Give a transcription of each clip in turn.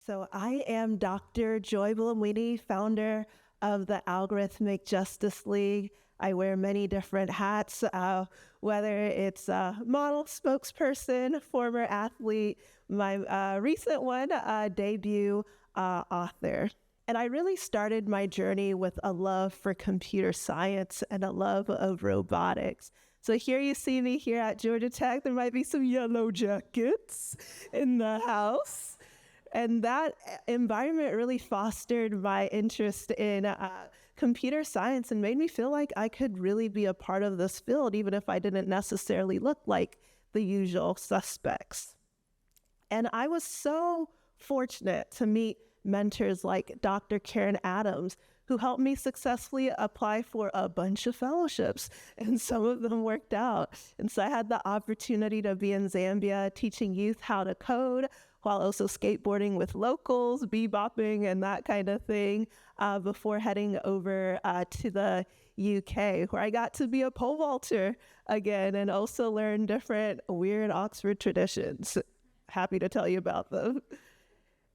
So I am Dr. Joy Buolamwini, founder of the Algorithmic Justice League. I wear many different hats, whether it's a model, spokesperson, former athlete, my recent one, debut author. And I really started my journey with a love for computer science and a love of robotics. So here you see me here at Georgia Tech. There might be some yellow jackets in the house. And that environment really fostered my interest in computer science and made me feel like I could really be a part of this field, even if I didn't necessarily look like the usual suspects. And I was so fortunate to meet mentors like Dr. Karen Adams, who helped me successfully apply for a bunch of fellowships, and some of them worked out. And so I had the opportunity to be in Zambia teaching youth how to code, while also skateboarding with locals, bebopping, and that kind of thing, before heading over to the UK, where I got to be a pole vaulter again and also learn different weird Oxford traditions. Happy to tell you about them.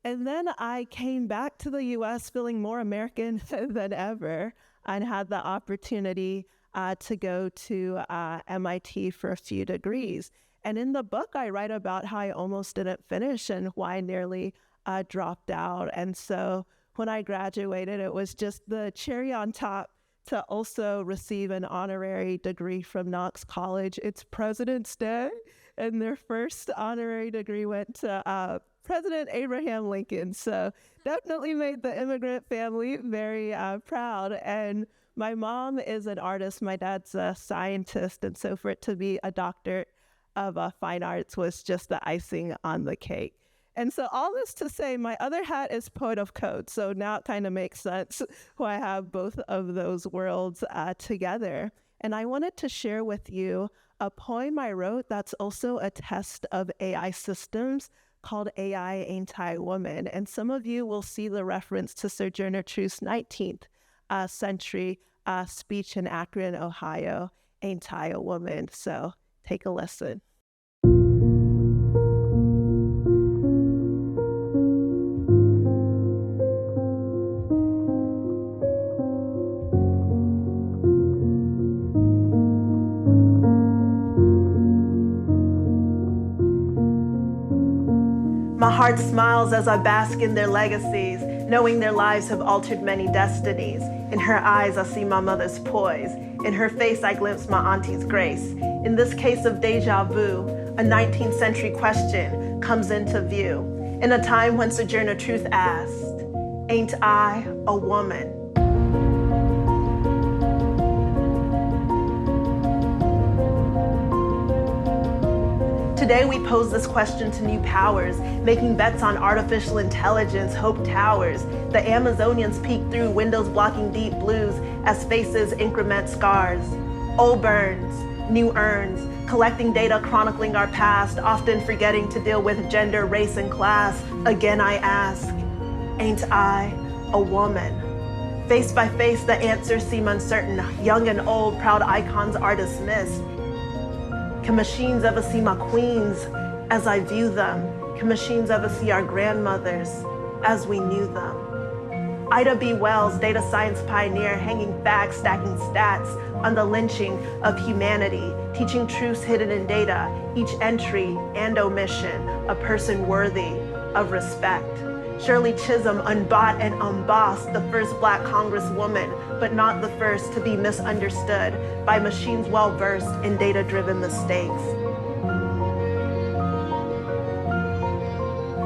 And then I came back to the US feeling more American than ever and had the opportunity to go to MIT for a few degrees. And in the book, I write about how I almost didn't finish and why I nearly dropped out. And so when I graduated, it was just the cherry on top to also receive an honorary degree from Knox College. It's President's Day, and their first honorary degree went to President Abraham Lincoln. So definitely made the immigrant family very proud. And my mom is an artist. My dad's a scientist. And so for it to be a doctor of fine arts was just the icing on the cake. And so all this to say, my other hat is poet of code. So now it kind of makes sense why I have both of those worlds together. And I wanted to share with you a poem I wrote that's also a test of AI systems called AI Ain't I Woman. And some of you will see the reference to Sojourner Truth's 19th century speech in Akron, Ohio, Ain't I a Woman? So take a listen. My heart smiles as I bask in their legacies, knowing their lives have altered many destinies. In her eyes, I see my mother's poise. In her face, I glimpse my auntie's grace. In this case of deja vu, a 19th century question comes into view. In a time when Sojourner Truth asked, "Ain't I a woman?" Today we pose this question to new powers, making bets on artificial intelligence, hope towers. The Amazonians peek through windows blocking deep blues as faces increment scars. Old burns, new urns, collecting data chronicling our past, often forgetting to deal with gender, race, and class. Again I ask, ain't I a woman? Face by face, the answers seem uncertain. Young and old, proud icons are dismissed. Can machines ever see my queens as I view them? Can machines ever see our grandmothers as we knew them? Ida B. Wells, data science pioneer, hanging facts, stacking stats on the lynching of humanity, teaching truths hidden in data, each entry and omission, a person worthy of respect. Shirley Chisholm, unbought and unbossed, the first Black Congresswoman, but not the first to be misunderstood by machines well-versed in data-driven mistakes.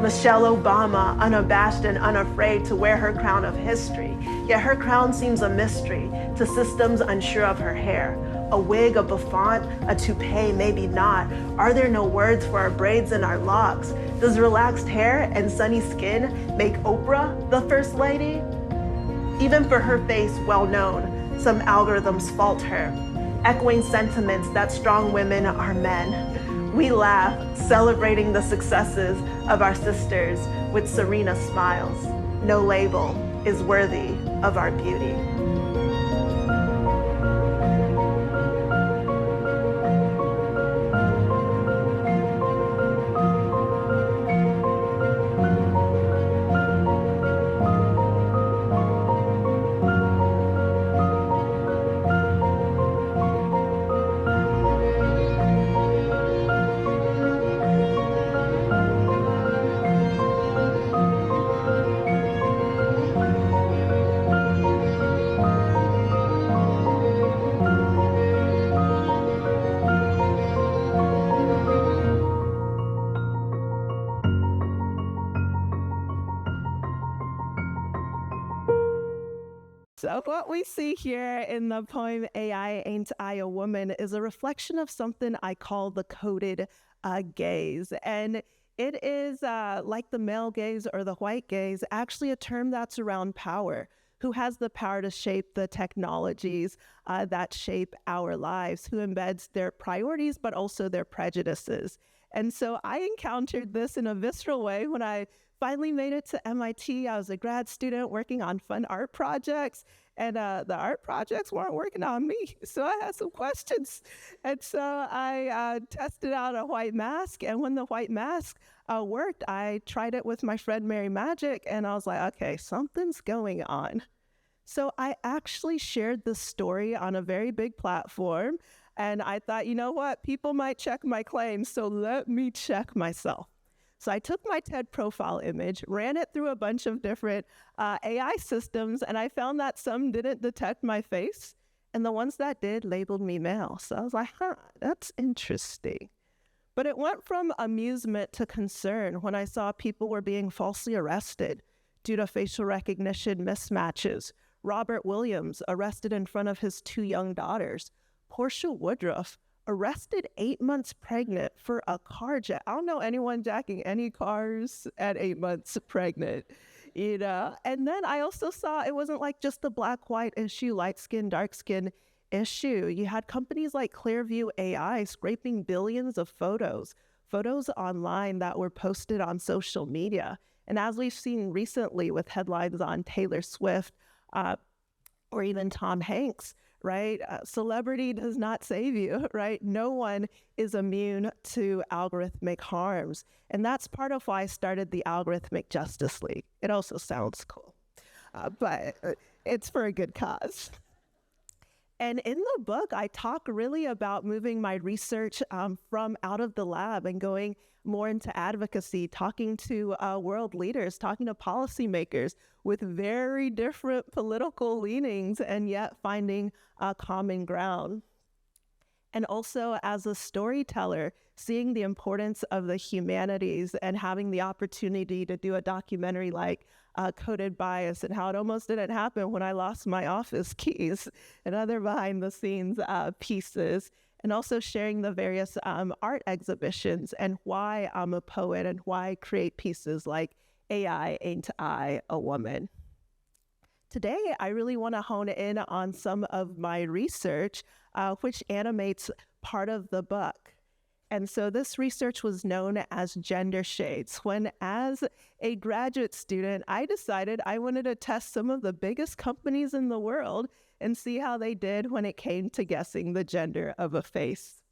Michelle Obama, unabashed and unafraid to wear her crown of history, yet her crown seems a mystery to systems unsure of her hair. A wig, a bouffant, a toupee, maybe not. Are there no words for our braids and our locks? Does relaxed hair and sunny skin make Oprah the first lady? Even for her face well known, some algorithms fault her, echoing sentiments that strong women are men. We laugh, celebrating the successes of our sisters with serena smiles. No label is worthy of our beauty. So what we see here in the poem AI Ain't I a Woman is a reflection of something I call the coded gaze. And it is like the male gaze or the white gaze, actually a term that's around power. Who has the power to shape the technologies that shape our lives, who embeds their priorities, but also their prejudices. And so I encountered this in a visceral way when I finally made it to MIT. I was a grad student working on fun art projects, and the art projects weren't working on me. So I had some questions. And so I tested out a white mask, and when the white mask worked, I tried it with my friend Mary Magic, and I was like, okay, something's going on. So I actually shared this story on a very big platform, and I thought, you know what, people might check my claims, so let me check myself. So I took my TED profile image, ran it through a bunch of different AI systems, and I found that some didn't detect my face, and the ones that did labeled me male. So I was like, that's interesting. But it went from amusement to concern when I saw people were being falsely arrested due to facial recognition mismatches. Robert Williams arrested in front of his 2 young daughters. Portia Woodruff arrested 8 months pregnant for a car jack. I don't know anyone jacking any cars at 8 months pregnant, you know? And then I also saw it wasn't like just the black-white issue, light skin, dark skin issue. You had companies like Clearview AI scraping billions of photos online that were posted on social media. And as we've seen recently with headlines on Taylor Swift or even Tom Hanks, right? Celebrity does not save you, right? No one is immune to algorithmic harms. And that's part of why I started the Algorithmic Justice League. It also sounds cool, but it's for a good cause. And in the book, I talk really about moving my research from out of the lab and going more into advocacy, talking to world leaders, talking to policymakers with very different political leanings, and yet finding common ground. And also as a storyteller, seeing the importance of the humanities and having the opportunity to do a documentary like Coded Bias, and how it almost didn't happen when I lost my office keys, and other behind the scenes pieces. And also sharing the various art exhibitions and why I'm a poet and why I create pieces like AI Ain't I a Woman. Today, I really want to hone in on some of my research, which animates part of the book. And so this research was known as gender shades, when as a graduate student, I decided I wanted to test some of the biggest companies in the world and see how they did when it came to guessing the gender of a face.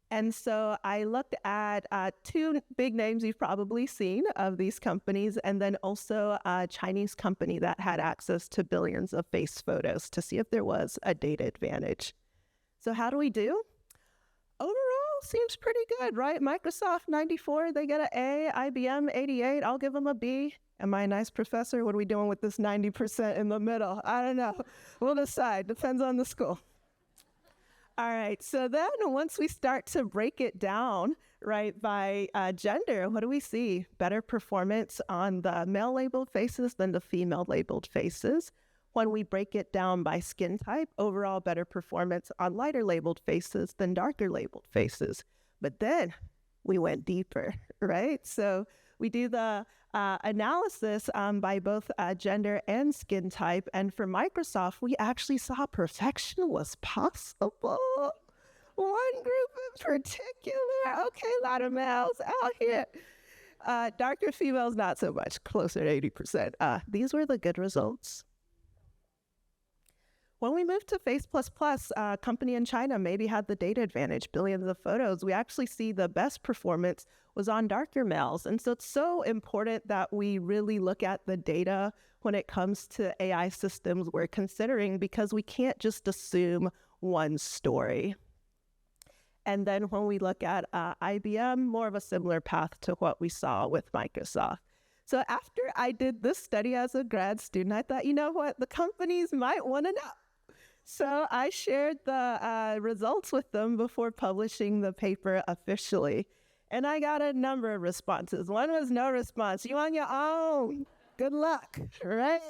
And so I looked at 2 big names you've probably seen of these companies, and then also a Chinese company that had access to billions of face photos to see if there was a data advantage. So how do we do? Overall, seems pretty good, right? Microsoft 94, they get an A. IBM 88, I'll give them a B. Am I a nice professor? What are we doing with this 90% in the middle? I don't know. We'll decide. Depends on the school. All right, so then once we start to break it down, right, by gender, what do we see? Better performance on the male-labeled faces than the female-labeled faces. When we break it down by skin type, overall better performance on lighter-labeled faces than darker-labeled faces. But then we went deeper, right? So we do the analysis by both gender and skin type. And for Microsoft, we actually saw perfection was possible. One group in particular, okay, a lot of males out here. Darker females, not so much, closer to 80%. These were the good results. When we moved to Face++, a company in China maybe had the data advantage, billions of photos. We actually see the best performance was on darker males. And so it's so important that we really look at the data when it comes to AI systems we're considering, because we can't just assume one story. And then when we look at IBM, more of a similar path to what we saw with Microsoft. So after I did this study as a grad student, I thought, you know what, the companies might want to know. So I shared the results with them before publishing the paper officially. And I got a number of responses. One was no response. You on your own. Good luck, right?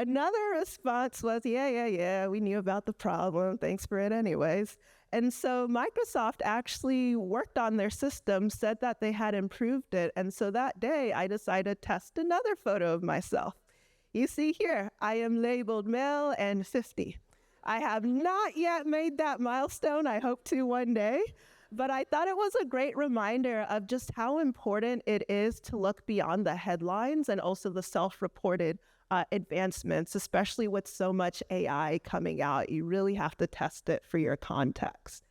Another response was, yeah, we knew about the problem. Thanks for it anyways. And so Microsoft actually worked on their system, said that they had improved it. And so that day I decided to test another photo of myself. You see here, I am labeled male and 50. I have not yet made that milestone. I hope to one day. But I thought it was a great reminder of just how important it is to look beyond the headlines and also the self-reported advancements, especially with so much AI coming out. You really have to test it for your context.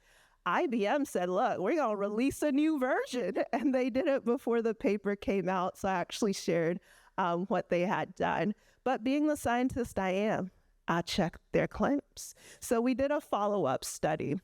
IBM said, look, we're going to release a new version. And they did it before the paper came out. So I actually shared what they had done. But being the scientist I am, I checked their claims. So we did a follow-up study.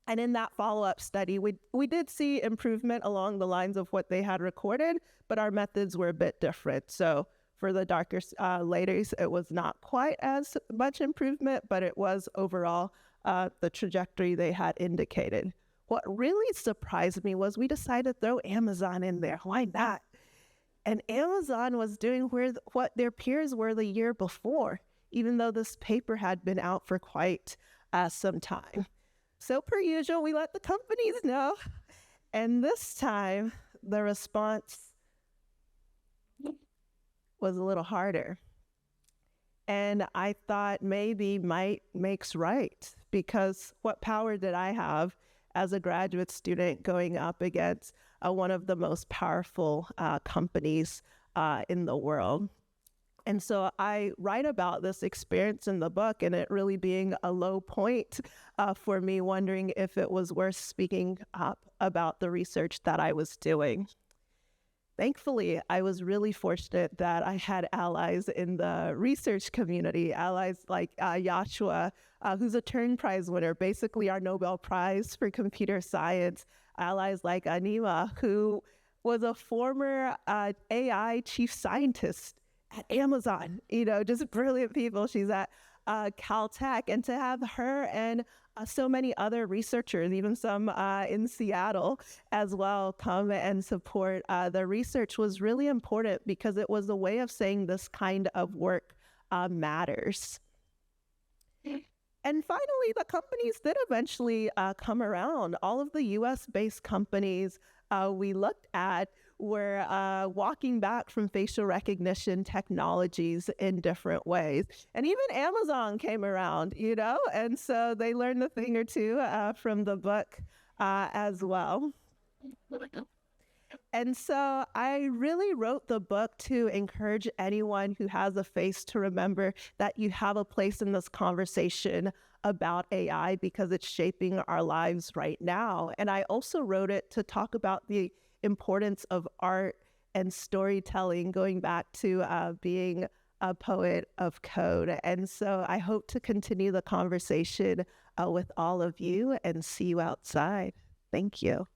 And in that follow-up study, we did see improvement along the lines of what they had recorded, but our methods were a bit different. So for the darker ladies, it was not quite as much improvement, but it was overall the trajectory they had indicated. What really surprised me was we decided to throw Amazon in there. Why not? And Amazon was doing what their peers were the year before, even though this paper had been out for quite some time. So per usual, we let the companies know. And this time, the response was a little harder. And I thought maybe might makes right, because what power did I have as a graduate student going up against one of the most powerful companies in the world? And so I write about this experience in the book, and it really being a low point for me, wondering if it was worth speaking up about the research that I was doing. Thankfully, I was really fortunate that I had allies in the research community, allies like Joshua, who's a Turing Prize winner, basically our Nobel Prize for computer science, allies like Anima, who was a former AI chief scientist at Amazon, just brilliant people. She's at Caltech, and to have her and so many other researchers, even some in Seattle as well, come and support the research was really important, because it was a way of saying this kind of work matters. And finally, the companies did eventually come around. All of the US-based companies we looked at were walking back from facial recognition technologies in different ways. And even Amazon came around, and so they learned a thing or two from the book as well. And so I really wrote the book to encourage anyone who has a face to remember that you have a place in this conversation about AI, because it's shaping our lives right now. And I also wrote it to talk about the importance of art and storytelling, going back to being a poet of code. And so I hope to continue the conversation with all of you and see you outside. Thank you.